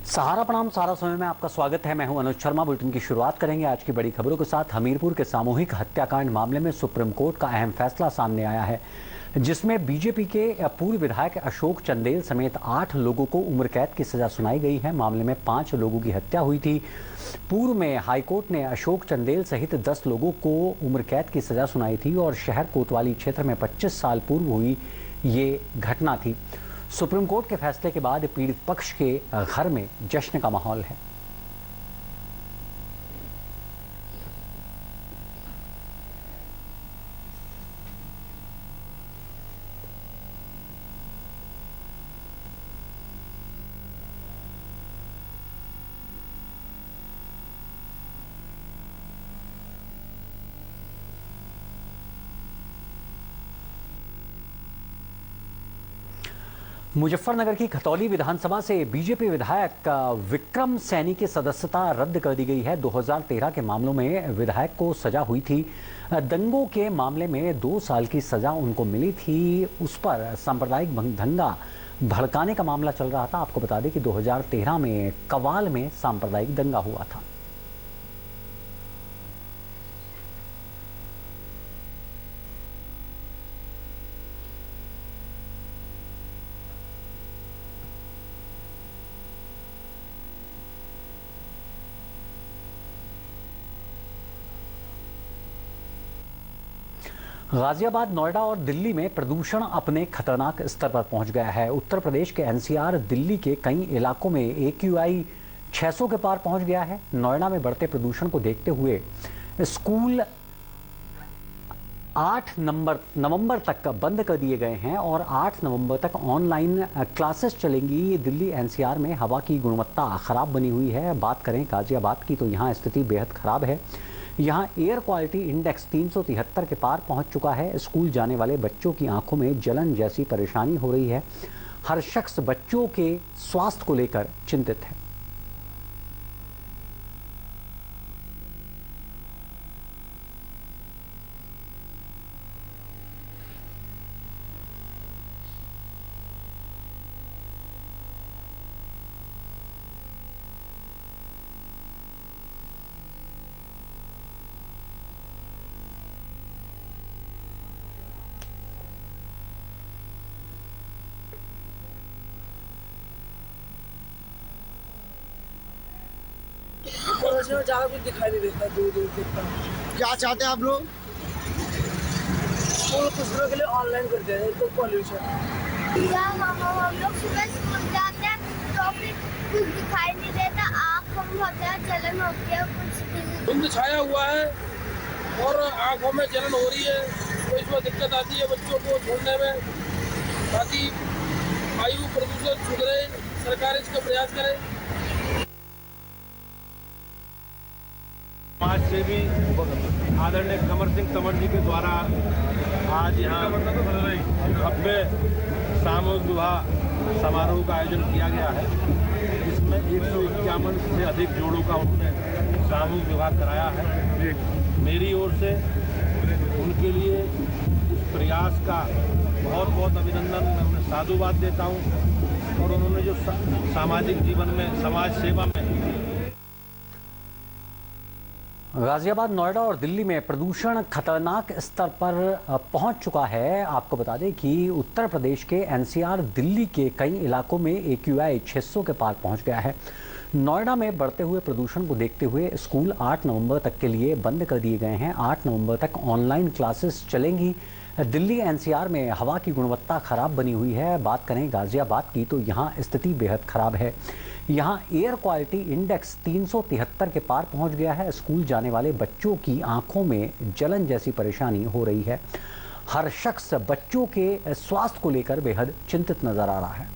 सहारा प्रणाम, सहारा समय में आपका स्वागत है। मैं हूं अनुज शर्मा। बुलेटिन की शुरुआत करेंगे आज की बड़ी खबरों के साथ। हमीरपुर के सामूहिक हत्याकांड मामले में सुप्रीम कोर्ट का अहम फैसला सामने आया है, जिसमें बीजेपी के पूर्व विधायक अशोक चंदेल समेत 8 लोगों को उम्र कैद की सजा सुनाई गई है। मामले में 5 लोगों की हत्या हुई थी। पूर्व में हाईकोर्ट ने अशोक चंदेल सहित 10 लोगों को उम्र कैद की सजा सुनाई थी और शहर कोतवाली क्षेत्र में 25 साल पूर्व हुई ये घटना थी। सुप्रीम कोर्ट के फैसले के बाद पीड़ित पक्ष के घर में जश्न का माहौल है। मुजफ्फरनगर की खतौली विधानसभा से बीजेपी विधायक विक्रम सैनी की सदस्यता रद्द कर दी गई है। 2013 के मामलों में विधायक को सजा हुई थी। दंगों के मामले में 2 साल की सजा उनको मिली थी। उस पर सांप्रदायिक दंगा भड़काने का मामला चल रहा था। आपको बता दें कि 2013 में कवाल में सांप्रदायिक दंगा हुआ था। गाजियाबाद, नोएडा और दिल्ली में प्रदूषण अपने खतरनाक स्तर पर पहुंच गया है। उत्तर प्रदेश के एनसीआर, दिल्ली के कई इलाकों में AQI 600 के पार पहुंच गया है। नोएडा में बढ़ते प्रदूषण को देखते हुए स्कूल 8 नवंबर तक बंद कर दिए गए हैं और 8 नवंबर तक ऑनलाइन क्लासेस चलेंगी। दिल्ली एनसीआर में हवा की गुणवत्ता खराब बनी हुई है। बात करें गाजियाबाद की तो यहाँ स्थिति बेहद खराब है। यहाँ एयर क्वालिटी इंडेक्स 373 के पार पहुंच चुका है। स्कूल जाने वाले बच्चों की आंखों में जलन जैसी परेशानी हो रही है। हर शख्स बच्चों के स्वास्थ्य को लेकर चिंतित है। ज्यादा कुछ दिखाई नहीं देता, दूर दूर दिखता। क्या चाहते हैं आप लोग? वो कुछ दिनों के लिए ऑनलाइन कर दे तो पॉल्यूशन। हम लोग सुबह स्कूल जाते हैं तो फिर कुछ दिखाई नहीं देता, आँख में बहुत ज्यादा जलन होती है, कुछ धुंध छाया हुआ है और आंखों में जलन हो रही है, तो इसमें दिक्कत आती है बच्चों को छोड़ने में। ताकि वायु प्रदूषण सुधरे, सरकार इसका प्रयास करे। समाज सेवी आदरणीय कमर सिंह तंवर जी के द्वारा आज यहाँ 90 सामूहिक विवाह समारोह का आयोजन किया गया है, जिसमें 151 से अधिक जोड़ों का उन्होंने सामूहिक विवाह कराया है। मेरी ओर से उनके लिए इस प्रयास का बहुत बहुत अभिनंदन, मैं उन्हें साधुवाद देता हूँ। और उन्होंने जो सामाजिक जीवन में, समाज सेवा में गाजियाबाद, नोएडा और दिल्ली में प्रदूषण खतरनाक स्तर पर पहुंच चुका है। आपको बता दें कि उत्तर प्रदेश के एनसीआर, दिल्ली के कई इलाकों में AQI 600 के पार पहुंच गया है। नोएडा में बढ़ते हुए प्रदूषण को देखते हुए स्कूल 8 नवंबर तक के लिए बंद कर दिए गए हैं। 8 नवंबर तक ऑनलाइन क्लासेस चलेंगी। दिल्ली एनसीआर में हवा की गुणवत्ता खराब बनी हुई है। बात करें गाजियाबाद की तो यहाँ स्थिति बेहद खराब है। यहाँ एयर क्वालिटी इंडेक्स 373 के पार पहुंच गया है। स्कूल जाने वाले बच्चों की आंखों में जलन जैसी परेशानी हो रही है। हर शख्स बच्चों के स्वास्थ्य को लेकर बेहद चिंतित नजर आ रहा है।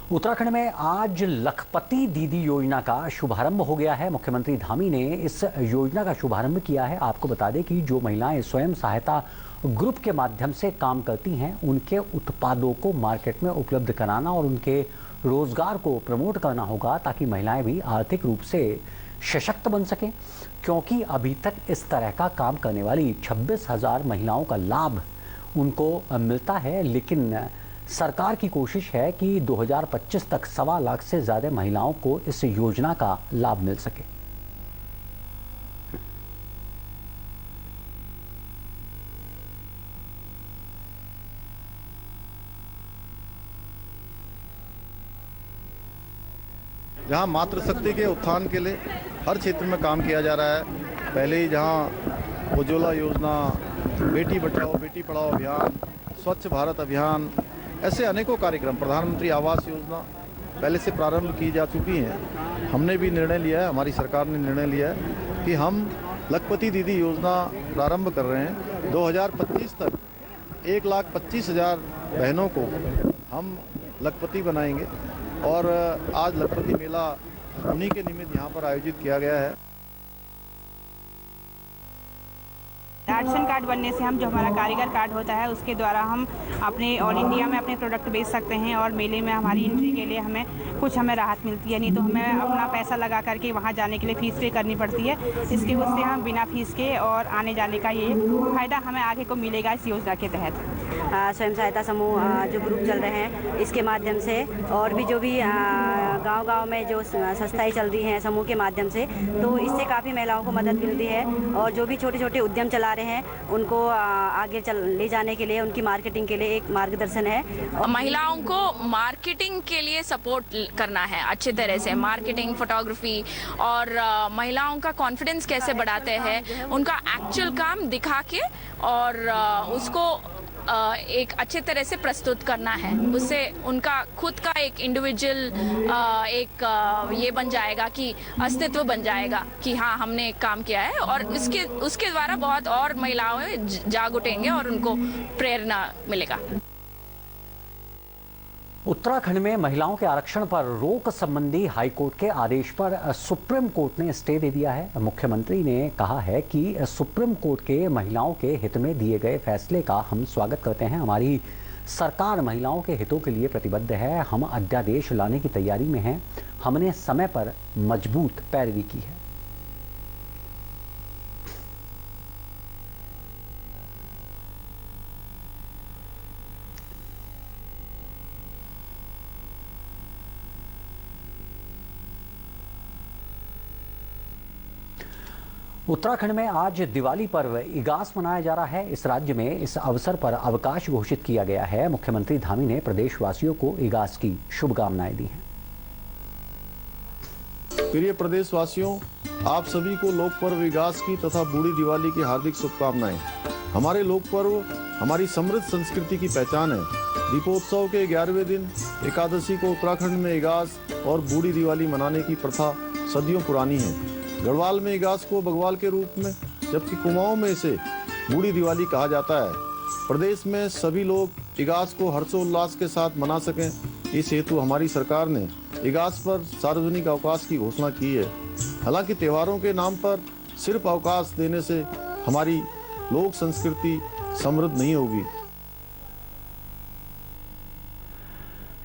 उत्तराखंड में आज लखपति दीदी योजना का शुभारंभ हो गया है। मुख्यमंत्री धामी ने इस योजना का शुभारंभ किया है। आपको बता दें कि जो महिलाएं स्वयं सहायता ग्रुप के माध्यम से काम करती हैं, उनके उत्पादों को मार्केट में उपलब्ध कराना और उनके रोजगार को प्रमोट करना होगा, ताकि महिलाएं भी आर्थिक रूप से सशक्त बन सकें। क्योंकि अभी तक इस तरह का काम करने वाली 26,000 महिलाओं का लाभ उनको मिलता है, लेकिन सरकार की कोशिश है कि 2025 तक 1.25 लाख से ज़्यादा महिलाओं को इस योजना का लाभ मिल सके। जहाँ मातृशक्ति के उत्थान के लिए हर क्षेत्र में काम किया जा रहा है। पहले ही जहाँ उज्ज्वला योजना, बेटी बचाओ बेटी पढ़ाओ अभियान, स्वच्छ भारत अभियान, ऐसे अनेकों कार्यक्रम, प्रधानमंत्री आवास योजना पहले से प्रारंभ की जा चुकी हैं। हमने भी निर्णय लिया है, हमारी सरकार ने निर्णय लिया है कि हम लखपति दीदी योजना प्रारंभ कर रहे हैं। 2025 तक 1,25,000 बहनों को हम लखपति बनाएंगे और आज लखपति मेला उन्हीं के निमित्त यहाँ पर आयोजित किया गया है। आर्टिसन कार्ड बनने से हम जो हमारा कारीगर कार्ड होता है उसके द्वारा हम अपने ऑल इंडिया में अपने प्रोडक्ट बेच सकते हैं और मेले में हमारी एंट्री के लिए हमें राहत मिलती है। नहीं तो हमें अपना पैसा लगा करके वहाँ जाने के लिए फ़ीस पे करनी पड़ती है। इसके उससे हम बिना फीस के और आने जाने का ये फ़ायदा हमें आगे को मिलेगा इस योजना के तहत। स्वयं सहायता समूह जो ग्रुप चल रहे हैं इसके माध्यम से और भी जो भी गांव-गांव में जो संस्थाएं चल रही हैं समूह के माध्यम से, तो इससे काफ़ी महिलाओं को मदद मिलती है और जो भी छोटे-छोटे उद्यम चला रहे हैं उनको आगे ले जाने के लिए, उनकी मार्केटिंग के लिए एक मार्गदर्शन है। महिलाओं को मार्केटिंग के लिए सपोर्ट करना है अच्छे तरह से, मार्केटिंग, फोटोग्राफी और महिलाओं का कॉन्फिडेंस कैसे बढ़ाते हैं, उनका एक्चुअल काम दिखा के और उसको एक अच्छे तरह से प्रस्तुत करना है। उससे उनका खुद का एक इंडिविजुअल एक ये बन जाएगा कि अस्तित्व बन जाएगा कि हाँ हमने एक काम किया है और उसके द्वारा बहुत और महिलाएं जाग उठेंगे और उनको प्रेरणा मिलेगा। उत्तराखंड में महिलाओं के आरक्षण पर रोक संबंधी हाईकोर्ट के आदेश पर सुप्रीम कोर्ट ने स्टे दे दिया है। मुख्यमंत्री ने कहा है कि सुप्रीम कोर्ट के महिलाओं के हित में दिए गए फैसले का हम स्वागत करते हैं। हमारी सरकार महिलाओं के हितों के लिए प्रतिबद्ध है। हम अध्यादेश लाने की तैयारी में हैं। हमने समय पर मजबूत पैरवी की है। उत्तराखंड में आज दिवाली पर्व इगास मनाया जा रहा है। इस राज्य में इस अवसर पर अवकाश घोषित किया गया है। मुख्यमंत्री धामी ने प्रदेशवासियों को इगास की शुभकामनाएं दी हैं। प्रिय प्रदेशवासियों, आप सभी को लोक पर्व इगास की तथा बूढ़ी दिवाली की हार्दिक शुभकामनाएं। हमारे लोक पर्व हमारी समृद्ध संस्कृति की पहचान है। दीपोत्सव के 11वें दिन एकादशी को उत्तराखंड में इगास और बूढ़ी दिवाली मनाने की प्रथा सदियों पुरानी है। गढ़वाल में इगास को बगवाल के रूप में, जबकि कुमाऊं में इसे बूढ़ी दिवाली कहा जाता है। प्रदेश में सभी लोग इगास को हर्षोल्लास के साथ मना सकें, इस हेतु हमारी सरकार ने इगास पर सार्वजनिक अवकाश की घोषणा की है। हालांकि त्योहारों के नाम पर सिर्फ अवकाश देने से हमारी लोक संस्कृति समृद्ध नहीं होगी।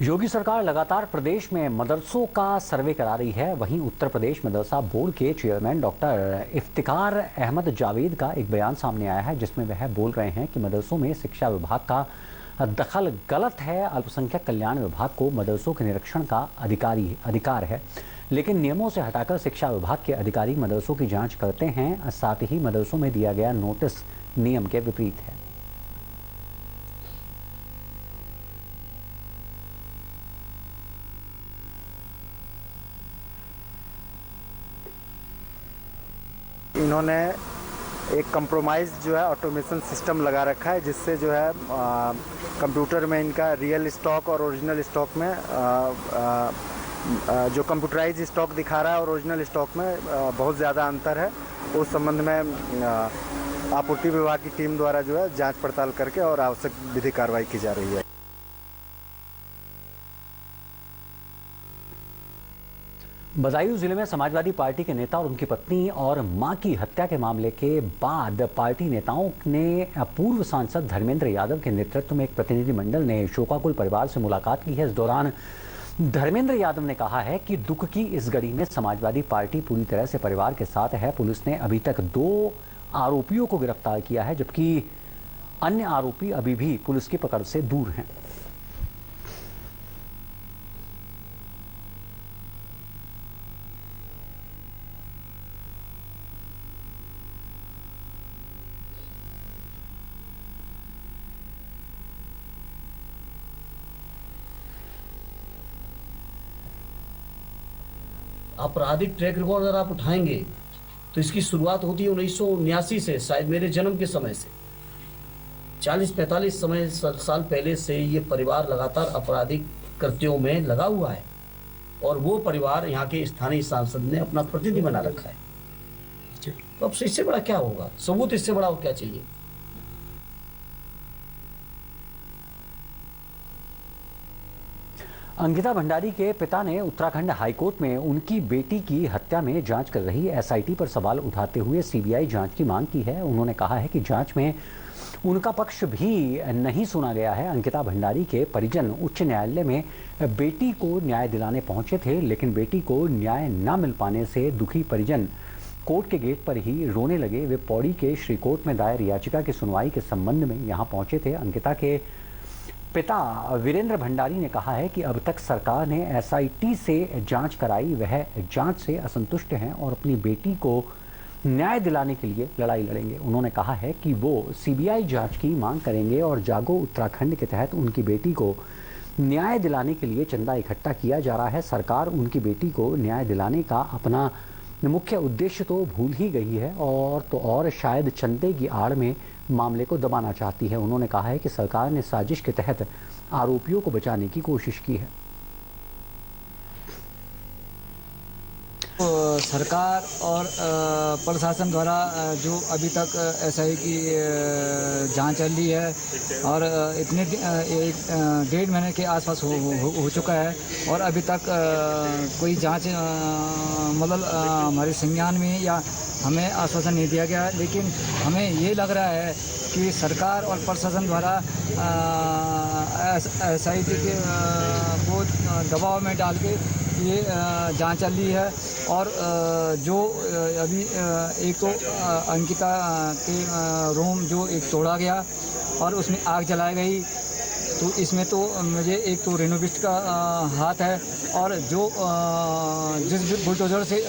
योगी सरकार लगातार प्रदेश में मदरसों का सर्वे करा रही है। वहीं उत्तर प्रदेश मदरसा बोर्ड के चेयरमैन डॉक्टर इफ्तिकार अहमद जावेद का एक बयान सामने आया है, जिसमें वह बोल रहे हैं कि मदरसों में शिक्षा विभाग का दखल गलत है। अल्पसंख्यक कल्याण विभाग को मदरसों के निरीक्षण का अधिकार है, लेकिन नियमों से हटाकर शिक्षा विभाग के अधिकारी मदरसों की जाँच करते हैं। साथ ही मदरसों में दिया गया नोटिस नियम के विपरीत है। इन्होंने एक कंप्रोमाइज़ जो है ऑटोमेशन सिस्टम लगा रखा है, जिससे जो है कंप्यूटर में इनका रियल स्टॉक और ओरिजिनल स्टॉक में जो कंप्यूटराइज स्टॉक दिखा रहा है और ओरिजिनल स्टॉक में बहुत ज़्यादा अंतर है। उस संबंध में आपूर्ति विभाग की टीम द्वारा जो है जांच पड़ताल करके और आवश्यक विधिक कार्रवाई की जा रही है। बदायूं जिले में समाजवादी पार्टी के नेता और उनकी पत्नी और मां की हत्या के मामले के बाद पार्टी नेताओं ने पूर्व सांसद धर्मेंद्र यादव के नेतृत्व में एक प्रतिनिधिमंडल ने शोकाकुल परिवार से मुलाकात की है। इस दौरान धर्मेंद्र यादव ने कहा है कि दुख की इस घड़ी में समाजवादी पार्टी पूरी तरह से परिवार के साथ है। पुलिस ने अभी तक 2 आरोपियों को गिरफ्तार किया है, जबकि अन्य आरोपी अभी भी पुलिस की पकड़ से दूर हैं। आपराधिक ट्रैक रिकॉर्ड अगर आप उठाएंगे तो इसकी शुरुआत होती है 1979 से, शायद मेरे जन्म के समय से। 40-45 साल पहले से ये परिवार लगातार आपराधिक कृत्यों में लगा हुआ है और वो परिवार यहाँ के स्थानीय सांसद ने अपना प्रतिनिधि बना रखा है। तो अब इससे बड़ा क्या होगा, सबूत इससे बड़ा क्या चाहिए। अंकिता भंडारी के पिता ने उत्तराखंड हाईकोर्ट में उनकी बेटी की हत्या में जांच कर रही एसआईटी पर सवाल उठाते हुए सीबीआई जांच की मांग की है। उन्होंने कहा है कि जांच में उनका पक्ष भी नहीं सुना गया है। अंकिता भंडारी के परिजन उच्च न्यायालय में बेटी को न्याय दिलाने पहुंचे थे, लेकिन बेटी को न्याय न मिल पाने से दुखी परिजन कोर्ट के गेट पर ही रोने लगे। वे पौड़ी के श्री कोर्ट में दायर याचिका की सुनवाई के संबंध में यहां पहुंचे थे। अंकिता के पिता वीरेंद्र भंडारी ने कहा है कि अब तक सरकार ने एसआईटी से जांच कराई, वह जांच से असंतुष्ट हैं और अपनी बेटी को न्याय दिलाने के लिए लड़ाई लड़ेंगे। उन्होंने कहा है कि वो सीबीआई जांच की मांग करेंगे और जागो उत्तराखंड के तहत उनकी बेटी को न्याय दिलाने के लिए चंदा इकट्ठा किया जा रहा है। सरकार उनकी बेटी को न्याय दिलाने का अपना मुख्य उद्देश्य तो भूल ही गई है और शायद चंदे की आड़ में मामले को दबाना चाहती है। उन्होंने कहा है कि सरकार ने साजिश के तहत आरोपियों को बचाने की कोशिश की है। सरकार और प्रशासन द्वारा जो अभी तक एसआई की जांच चल रही है और इतने 1.5 महीने के आसपास हो चुका है और अभी तक कोई जांच मतलब हमारे संज्ञान में या हमें आश्वासन नहीं दिया गया है। लेकिन हमें ये लग रहा है कि सरकार और प्रशासन द्वारा एसआईटी के को दबाव में डाल के ये जांच चल रही है और जो अभी एक तो अंकिता के रूम जो एक तोड़ा गया और उसमें आग जलाई गई, तो इसमें तो मुझे एक तो रेनोविस्ट का हाथ है और जो जिस बुलडोजर से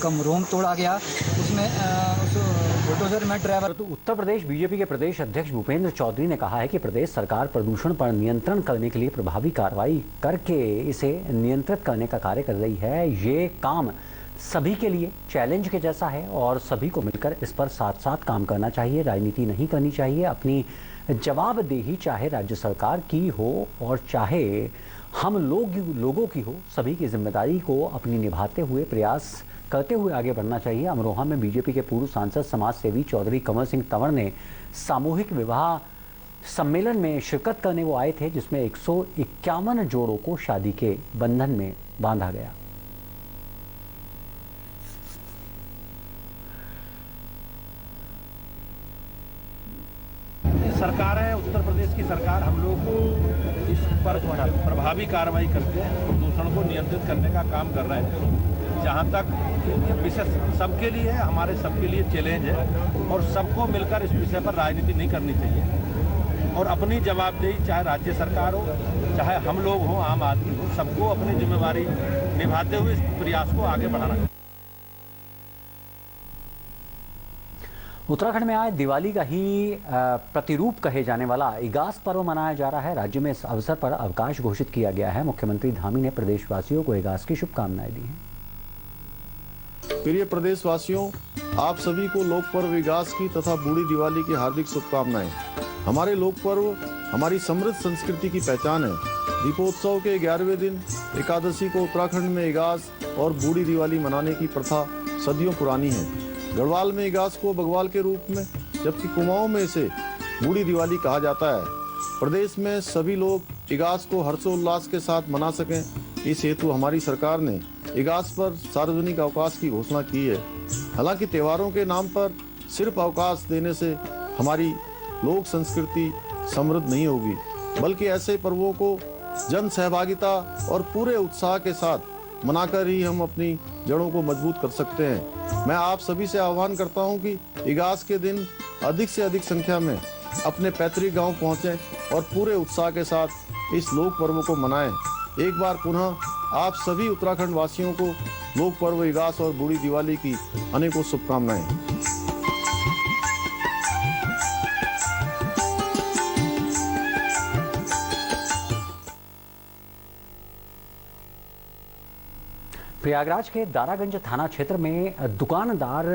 रूम तोड़ा गया उसमें उस बुलडोजर में ड्राइवर। तो उत्तर प्रदेश बीजेपी के प्रदेश अध्यक्ष भूपेंद्र चौधरी ने कहा है कि प्रदेश सरकार प्रदूषण पर नियंत्रण करने के लिए प्रभावी कार्रवाई करके इसे नियंत्रित करने का कार्य कर रही है। ये काम सभी के लिए चैलेंज के जैसा है और सभी को मिलकर इस पर साथ साथ काम करना चाहिए। राजनीति नहीं करनी चाहिए। अपनी जवाबदेही चाहे राज्य सरकार की हो और चाहे हम लोगों की हो, सभी की जिम्मेदारी को अपनी निभाते हुए प्रयास करते हुए आगे बढ़ना चाहिए। अमरोहा में बीजेपी के पूर्व सांसद समाज सेवी चौधरी कमल सिंह तंवर ने सामूहिक विवाह सम्मेलन में शिरकत करने वो आए थे, जिसमें 151 जोड़ों को शादी के बंधन में बांधा गया। सरकार है उत्तर प्रदेश की सरकार, हम लोग इस पर प्रभावी कार्रवाई करके प्रदूषण को नियंत्रित करने का काम कर रहे हैं। जहाँ तक विषय सबके लिए है, हमारे सबके लिए चैलेंज है और सबको मिलकर इस विषय पर राजनीति नहीं करनी चाहिए और अपनी जवाबदेही चाहे राज्य सरकार हो चाहे हम लोग हों, आम आदमी हो, सबको अपनी जिम्मेवारी निभाते हुए इस प्रयास को आगे बढ़ाना चाहिए। उत्तराखंड में आज दिवाली का ही प्रतिरूप कहे जाने वाला इगास पर्व मनाया जा रहा है। राज्य में इस अवसर पर अवकाश घोषित किया गया है। मुख्यमंत्री धामी ने प्रदेशवासियों को इगास की शुभकामनाएं दी हैं। प्रिय प्रदेशवासियों, आप सभी को लोक पर्व इगास की तथा बूढ़ी दिवाली की हार्दिक शुभकामनाएं। हमारे लोक पर्व हमारी समृद्ध संस्कृति की पहचान है। दीपोत्सव के 11वें दिन एकादशी को उत्तराखंड में इगास और बूढ़ी दिवाली मनाने की प्रथा सदियों पुरानी है। गढ़वाल में इगास को बग्वाल के रूप में, जबकि कुमाऊं में इसे बूढ़ी दिवाली कहा जाता है। प्रदेश में सभी लोग इगास को हर्षोल्लास के साथ मना सकें, इस हेतु हमारी सरकार ने इगास पर सार्वजनिक अवकाश की घोषणा की है। हालांकि त्योहारों के नाम पर सिर्फ अवकाश देने से हमारी लोक संस्कृति समृद्ध नहीं होगी, बल्कि ऐसे पर्वों को जन सहभागिता और पूरे उत्साह के साथ मनाकर ही हम अपनी जड़ों को मजबूत कर सकते हैं। मैं आप सभी से आह्वान करता हूं कि इगास के दिन अधिक से अधिक संख्या में अपने पैतृक गांव पहुंचें और पूरे उत्साह के साथ इस लोक पर्व को मनाएं। एक बार पुनः आप सभी उत्तराखंड वासियों को लोक पर्व विकास और बूढ़ी दिवाली की अनेकों शुभकामनाएं। प्रयागराज के दारागंज थाना क्षेत्र में दुकानदार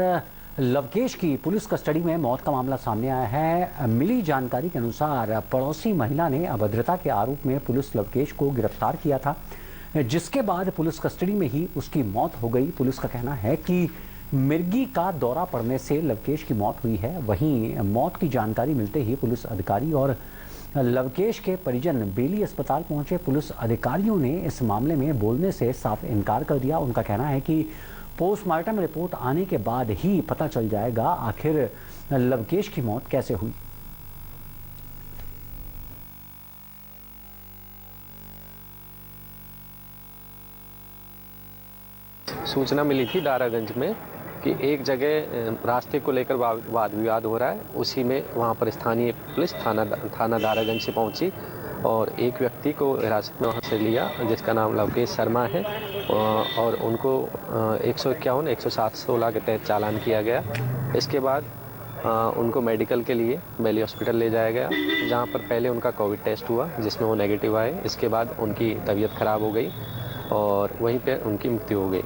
लवकेश की पुलिस कस्टडी में मौत का मामला सामने आया है। मिली जानकारी के अनुसार पड़ोसी महिला ने अभद्रता के आरोप में पुलिस लवकेश को गिरफ्तार किया था, जिसके बाद पुलिस कस्टडी में ही उसकी मौत हो गई। पुलिस का कहना है कि मिर्गी का दौरा पड़ने से लवकेश की मौत हुई है। वहीं मौत की जानकारी मिलते ही पुलिस अधिकारी और लवकेश के परिजन बेली अस्पताल पहुंचे। पुलिस अधिकारियों ने इस मामले में बोलने से साफ इनकार कर दिया। उनका कहना है कि पोस्टमार्टम रिपोर्ट आने के बाद ही पता चल जाएगा आखिर लवकेश की मौत कैसे हुई। सूचना मिली थी दारागंज में कि एक जगह रास्ते को लेकर वाद विवाद हो रहा है। उसी में वहां पर स्थानीय पुलिस थाना दारागंज से पहुंची और एक व्यक्ति को हिरासत में वहां से लिया, जिसका नाम लवकेश शर्मा है, और उनको 151, 107, 16 के तहत चालान किया गया। इसके बाद उनको मेडिकल के लिए बेली हॉस्पिटल ले जाया गया, जहां पर पहले उनका कोविड टेस्ट हुआ जिसमें वो नेगेटिव आए। इसके बाद उनकी तबीयत खराब हो गई और वहीं पे उनकी मृत्यु हो गई।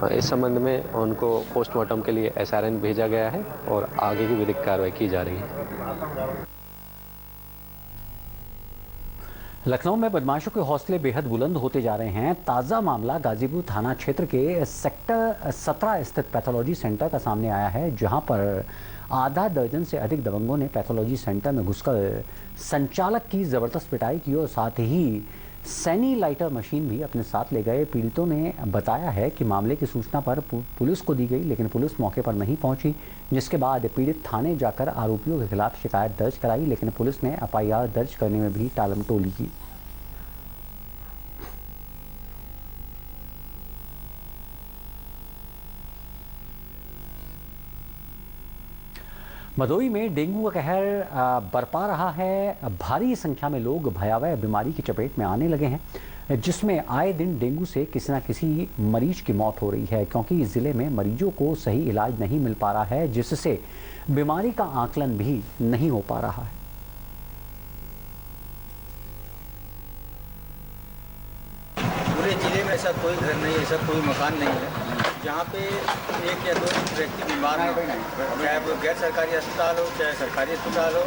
इस संबंध में उनको पोस्टमार्टम के लिए SRN भेजा गया है और आगे की विधिक कार्रवाई की जा रही है। लखनऊ में बदमाशों के हौसले बेहद बुलंद होते जा रहे हैं। ताज़ा मामला गाजीपुर थाना क्षेत्र के सेक्टर 17 स्थित पैथोलॉजी सेंटर का सामने आया है, जहां पर आधा दर्जन से अधिक दबंगों ने पैथोलॉजी सेंटर में घुसकर संचालक की जबरदस्त पिटाई की और साथ ही सैनी लाइटर मशीन भी अपने साथ ले गए। पीड़ितों ने बताया है कि मामले की सूचना पर पुलिस को दी गई, लेकिन पुलिस मौके पर नहीं पहुंची, जिसके बाद पीड़ित थाने जाकर आरोपियों के खिलाफ शिकायत दर्ज कराई, लेकिन पुलिस ने FIR दर्ज करने में भी टालमटोली की। भदोही में डेंगू का कहर बरपा रहा है। भारी संख्या में लोग भयावह बीमारी की चपेट में आने लगे हैं, जिसमें आए दिन डेंगू से किसी न किसी मरीज की मौत हो रही है, क्योंकि जिले में मरीजों को सही इलाज नहीं मिल पा रहा है, जिससे बीमारी का आकलन भी नहीं हो पा रहा है। पूरे जिले में ऐसा कोई घर नहीं है, ऐसा कोई मकान नहीं है जहाँ पे 1 या 2 व्यक्ति बीमार हो, चाहे वो गैर सरकारी अस्पताल हो चाहे सरकारी अस्पताल हो,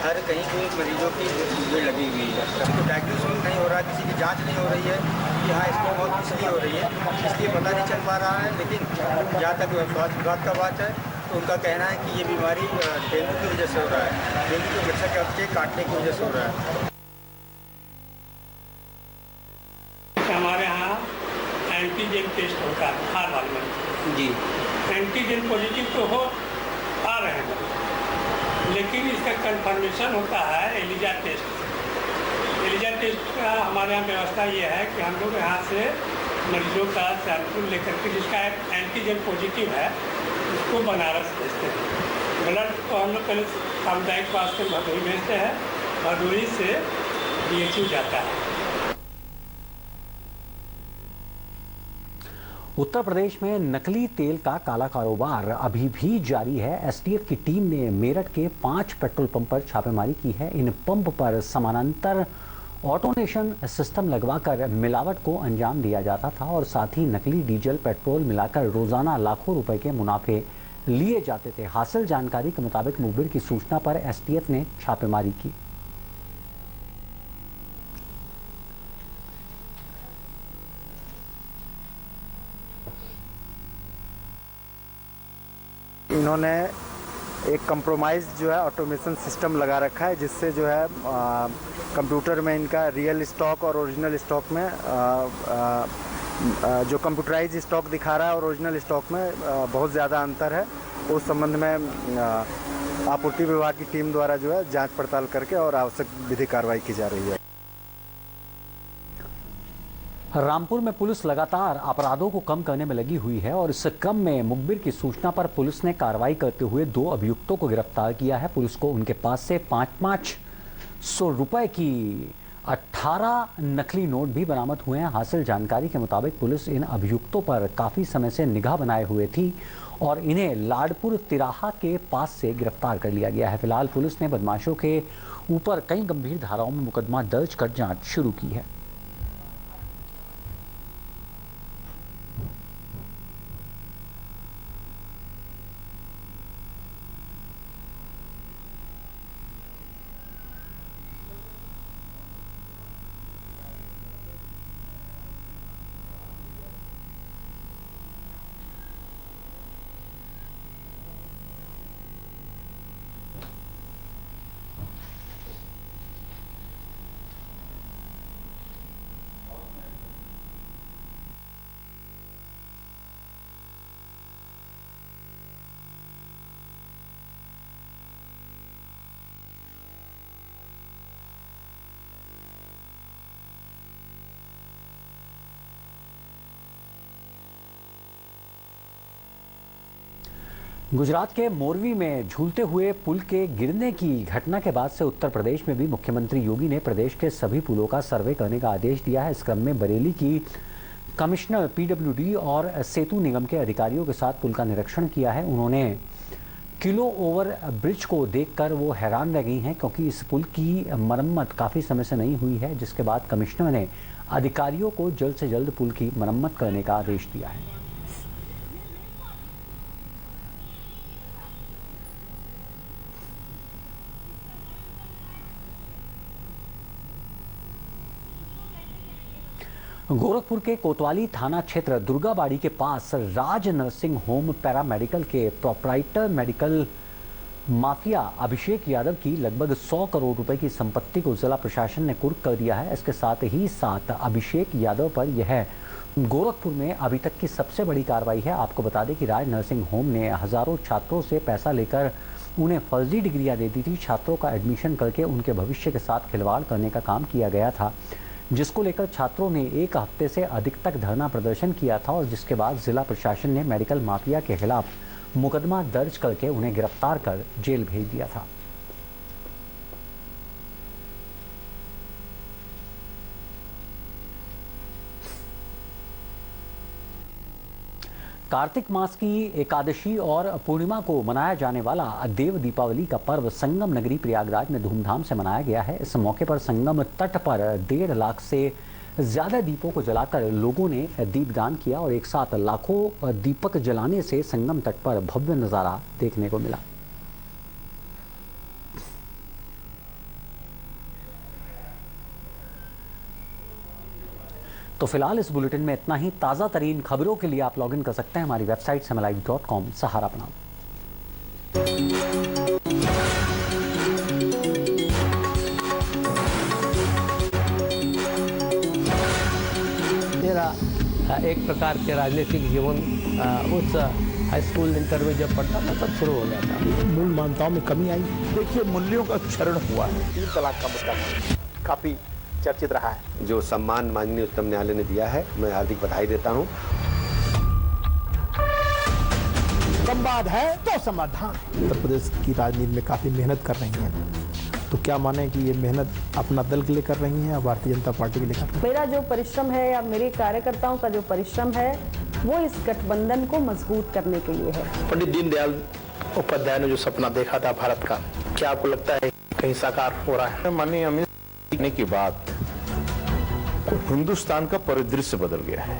हर कहीं कोई मरीजों की भीड़ लगी हुई है। तो डायग्नोसिस नहीं हो रहा, किसी की जांच नहीं हो रही है कि हाँ इसको बहुत इसलिए हो रही है, इसलिए पता नहीं चल पा रहा है। लेकिन जहाँ तक स्वास्थ्य विभाग का बात है तो उनका कहना है कि ये बीमारी डेंगू की वजह से हो रहा है, डेंगू के मच्छर के काटने की वजह से हो रहा है। हमारे यहाँ एंटीजन टेस्ट होता है हर हाल में जी। एंटीजन पॉजिटिव तो हो आ रहे हैं, लेकिन इसका कंफर्मेशन होता है एलिजा टेस्ट। एलिजा टेस्ट का हमारे यहाँ व्यवस्था ये है कि हम लोग यहाँ से मरीजों का सैंपल लेकर के जिसका एंटीजन पॉजिटिव है उसको बनारस भेजते हैं। ब्लड को हम लोग पहले सामुदायिक स्वास्थ्य भदोही भेजते हैं, भदोही से DHU जाता है। उत्तर प्रदेश में नकली तेल का काला कारोबार अभी भी जारी है। STF की टीम ने मेरठ के 5 पेट्रोल पंप पर छापेमारी की है। इन पंप पर समानांतर ऑटोनेशन सिस्टम लगवाकर मिलावट को अंजाम दिया जाता था और साथ ही नकली डीजल पेट्रोल मिलाकर रोजाना लाखों रुपए के मुनाफे लिए जाते थे। हासिल जानकारी के मुताबिक मुखबिर की सूचना पर STF ने छापेमारी की। इन्होंने एक कंप्रोमाइज़ जो है ऑटोमेशन सिस्टम लगा रखा है, जिससे जो है कंप्यूटर में इनका रियल स्टॉक और ओरिजिनल स्टॉक में जो कंप्यूटराइज स्टॉक दिखा रहा है और ओरिजिनल स्टॉक में बहुत ज़्यादा अंतर है। उस संबंध में आपूर्ति विभाग की टीम द्वारा जो है जांच पड़ताल करके और आवश्यक विधिक कार्रवाई की जा रही है। रामपुर में पुलिस लगातार अपराधों को कम करने में लगी हुई है और इस क्रम में मुखबिर की सूचना पर पुलिस ने कार्रवाई करते हुए 2 अभियुक्तों को गिरफ्तार किया है। पुलिस को उनके पास से 500 रुपए की 18 नकली नोट भी बरामद हुए हैं। हासिल जानकारी के मुताबिक पुलिस इन अभियुक्तों पर काफी समय से निगाह बनाए हुए थी और इन्हें लाडपुर तिराहा के पास से गिरफ्तार कर लिया गया है। फिलहाल पुलिस ने बदमाशों के ऊपर कई गंभीर धाराओं में मुकदमा दर्ज कर जांच शुरू की है। गुजरात के मोरवी में झूलते हुए पुल के गिरने की घटना के बाद से उत्तर प्रदेश में भी मुख्यमंत्री योगी ने प्रदेश के सभी पुलों का सर्वे करने का आदेश दिया है। इस क्रम में बरेली की कमिश्नर पीडब्ल्यूडी और सेतु निगम के अधिकारियों के साथ पुल का निरीक्षण किया है। उन्होंने किलो ओवर ब्रिज को देखकर वो हैरान रह गई हैं क्योंकि इस पुल की मरम्मत काफ़ी समय से नहीं हुई है, जिसके बाद कमिश्नर ने अधिकारियों को जल्द से जल्द पुल की मरम्मत करने का आदेश दिया है। गोरखपुर के कोतवाली थाना क्षेत्र दुर्गाबाड़ी के पास राज नर्सिंग होम पैरामेडिकल के proprietor medical mafia Abhishek Yadav की लगभग 100 करोड़ रुपए की संपत्ति को जिला प्रशासन ने कुर्क कर दिया है। इसके साथ ही अभिषेक यादव पर यह गोरखपुर में अभी तक की सबसे बड़ी कार्रवाई है। आपको बता दें कि राज नर्सिंग होम ने हजारों छात्रों से पैसा लेकर उन्हें फर्जी डिग्रियां दे दी थी। छात्रों का एडमिशन करके उनके भविष्य के साथ खिलवाड़ करने का काम किया गया था, जिसको लेकर छात्रों ने 1 हफ्ते से अधिक तक धरना प्रदर्शन किया था और जिसके बाद जिला प्रशासन ने मेडिकल माफिया के खिलाफ मुकदमा दर्ज करके उन्हें गिरफ्तार कर जेल भेज दिया था। कार्तिक मास की एकादशी और पूर्णिमा को मनाया जाने वाला देव दीपावली का पर्व संगम नगरी प्रयागराज में धूमधाम से मनाया गया है। इस मौके पर संगम तट पर 1.5 लाख से ज्यादा दीपों को जलाकर लोगों ने दीपदान किया और एक साथ लाखों दीपक जलाने से संगम तट पर भव्य नजारा देखने को मिला। तो फिलहाल इस बुलेटिन में इतना ही। ताज़ा तरीन खबरों के लिए आप लॉगिन कर सकते हैं हमारी वेबसाइट samalive.com। सहारा बनाओ। मेरा एक प्रकार के राजनीतिक जीवन उस हाई स्कूल इंटर में जब पढ़ता था तब शुरू हो गया था। मूल मान्यताओं में कमी आई। देखिए, मूल्यों का क्षरण हुआ है। 3 तलाक का मुद्दा काफी चर्चित रहा है। जो सम्मान माननीय उच्चतम न्यायालय ने दिया है, मैं हार्दिक बधाई देता हूं। संवाद है तो समाधान। उत्तर प्रदेश की राजनीति में काफी मेहनत कर रही हैं, तो क्या माने कि ये मेहनत अपना दल के लिए कर रही हैं या भारतीय जनता पार्टी के लिए कर रही हैं? मेरा जो परिश्रम है या मेरे कार्यकर्ताओं का जो परिश्रम है वो इस गठबंधन को मजबूत करने के लिए है। पंडित दीनदयाल उपाध्याय ने जो सपना देखा था भारत का, क्या आपको लगता है कहीं साकार हो रहा है? माननीय अमित के बाद हिंदुस्तान का परिदृश्य बदल गया है।